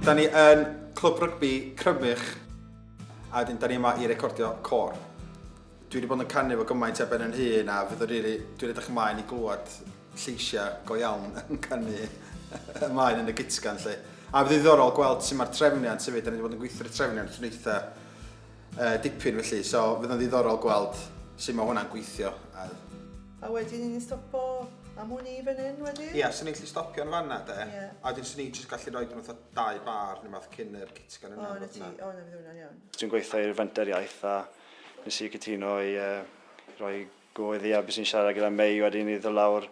Da ni yn clwb rygbi Crymych, a da ni yma i recordio cor. Dwi wedi bod yn canu fo gymaint ben yn hun, a dwi'n edrych ymlaen i glwad lleisiau go iawn yn canu ymlaen yn y gitgan. A fydd ddiddorol gweld sut mae'r trefniant hefyd, da ni wedi bod yn gweithio'r trefniant yn eitha dipyn felly, so fydd yn ddiddorol gweld sut mae hwnna'n gweithio. A wedyn ni'n stopo am hwn i fan hyn wedyn? Ie, so ni'n gallu stopio yn fanna de, a wedyn so ni'n just gallu rhoi nhw 2 bar neu math cyn yr gitgan yna. Na fydd hwnna'n iawn. Dwi'n gweithio i'r fenter iaith a nes i gytuno i roi gweddi a beth sy'n siarad gyda Mei wedyn i ddod lawr.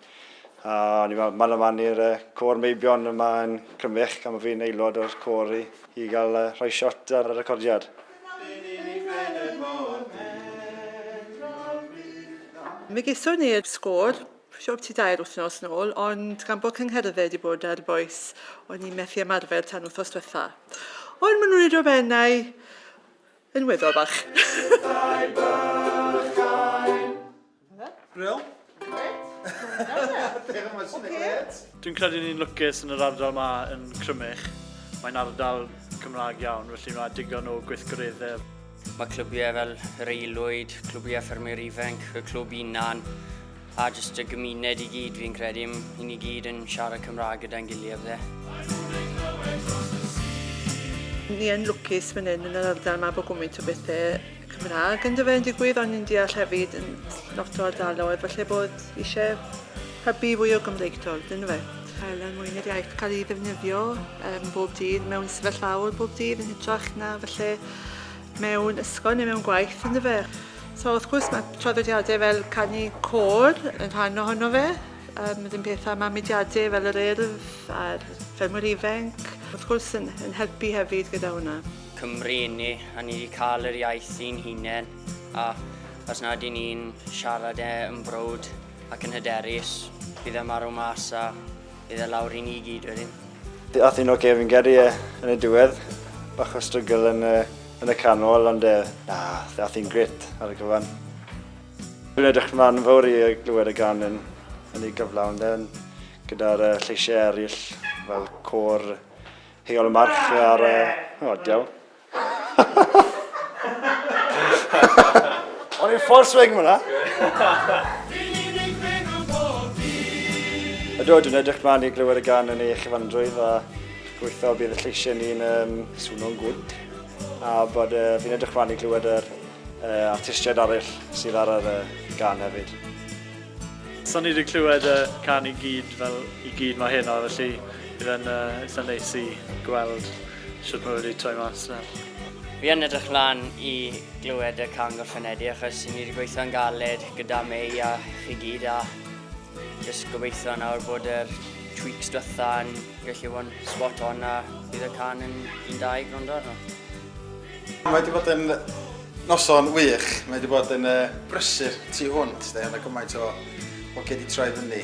A ni'n man yma i'r cor meibion yma yn Crymych, a mae fi'n aelod o'r cor i gael rhoi shot ar y recordiad. Mae geithio ni'r sgôr, siop ti 2 wythnos nôl, ond gan bod cyngherddau wedi bod ar y boes, o'n i'n methu ymarfer tan wythnos diwetha. Ond maen nhw'n rhaid o bennau yn weddol bach. Pethau Bychain. Brill? Dwi'n credu ni'n lwcus yn yr ardal yma yn Crymych. Mae'n ardal Cymraeg iawn, felly mae digon o gweithgareddau. Mae clwbiau fel yr Aelwyd, clwbiau ffermwyr ifanc, y clwb unan, a jyst y gymuned i gyd fi'n credu, i ni gyd yn siarad Cymraeg gyda'n gilydd. Ni yn lwcus fan hyn yn yr ardal yma bod gymaint o bethau Cymraeg yn dyfod yn digwydd, ond ni'n deall hefyd yn lot o ardaloedd, felly bod eisiau hybu fwy o Gymreigdod, dyn nhw fe. Cael yn mwyn yr iaith cael ei ddefnyddio bob dydd, mewn sefyllfaoedd bob dydd yn hytrach na felly mewn ysgol neu mewn gwaith yn dyfe. So wrth gwrs mae traddodiadau fel canu côr yn rhan ohono fe. Ydyn pethau mae mudiadau fel yr urdd a'r ffermwyr ifanc. Wrth gwrs yn helpu hefyd gyda hwnna. Cymru ni, a ni wedi cael yr iaith i'n hunain, a os nad i ni'n siarad yn brwd ac yn hyderus, bydd e marw mas a bydd e lawr i ni gyd wedyn. Ath un o Gefn Geri yn y diwedd, bach o strygl yn y canol, ond ath un grit ar y cyfan. Dwi'n edrych ymlaen yn fawr i glywed y gan yn ei gyflawn, gyda'r lleisiau eraill fel cor heol y march ar diawl. O'n i'n ffôr swing fyna. Dwi'n edrych ymlaen i glywed y gan yn ei chyfandrwydd a gweithio bydd y lleisiau ni'n swno'n gwd. A bod fi'n edrych ymlaen i glywed yr artistiaid eraill sydd ar y gan hefyd. So ni wedi clywed y can i gyd mae hyn o, felly bydd yn eitha neis i gweld sut mae wedi troi mas. Fi yn edrych lan i glywed y can gorffenedi achos ni wedi gweithio yn galed gyda Mei a chi gyd a jyst gobeithio nawr bod yr tweaks diwetha yn gallu bod yn spot on a bydd y can yn 1-2 gwrando arno. Mae wedi bod yn noson wych, mae wedi bod yn brysur tu hwnt, yna gymaint o gedi troi fyny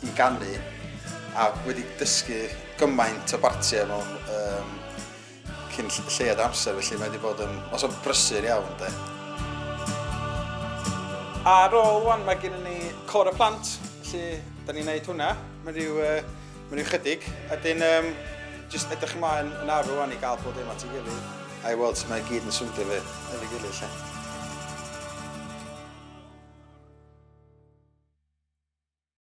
i ganu a wedi dysgu gymaint o bartiau mewn cyn lleiad amser, felly mae wedi bod yn noson brysur iawn. Ar ôl wan mae gen ni cor y plant, felly da ni'n neud hwnna, mae'n rhyw chydig. Ydyn, jyst edrych ymlaen yn arw wan i gael bod dim at ei gilydd. A i weld sut mae gyd yn swndio fe yn ei gilydd.